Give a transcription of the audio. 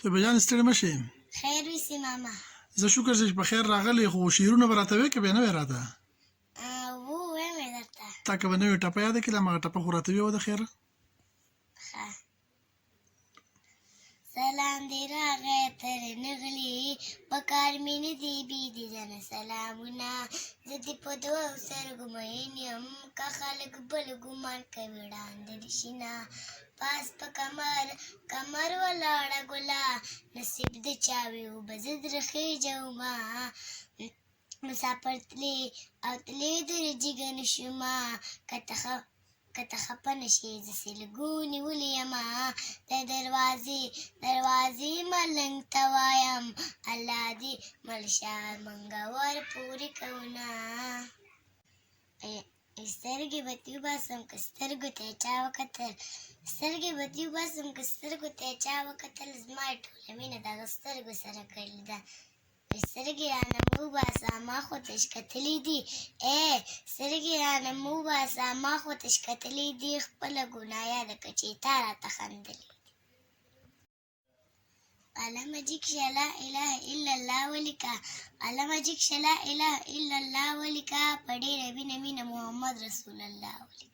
طيب جان ستړي مشي. خیر وسی ماما. زه شکر چې په خیر راغلی، خو شعرونه به راته وایې که بیا نه وایې راته؟ ووایم یې درته. تا که به نوې ټپه یاده کړې هماغه ټپه خو راته ویې وه د خیره. ښه. سلام دې راغی تر نغلې په کار مې نه دی بې دیدنه سلامونه زه دې په دوو سترګو مین یم که خلک بل ګمان کوي ړانده دې شینه پاس په کمر ولاړه ګله نصیب د چا وي اوبه زه در خېجومه مسافر تلې او تلې در جګه نه شومه که ته خفه نه شې زه سلګو نیولې یمه د دروازې ملنګ ته وایم الله دې ملشار منګور پورې کونه سترګې به دې وباسم که سترګو ته یې چا وکتل سترګې به دې وباسم که سترګو ته یې چا وکتل زما ټوله مینه دغه سترګو سره کړې ده سترګې رانه مه وباسه ما خو ته ښکتلي دي سترګې رانه مه وباسه ما خو ته ښکتلي دي خپله ګناه یاده کړه چې تا راته خندلي دي علامه جګشه لا اله الا الله ولیکه علامه جګشه لا اله الا الله ولیکه په ډېره مینه محمد رسول الله ولیکه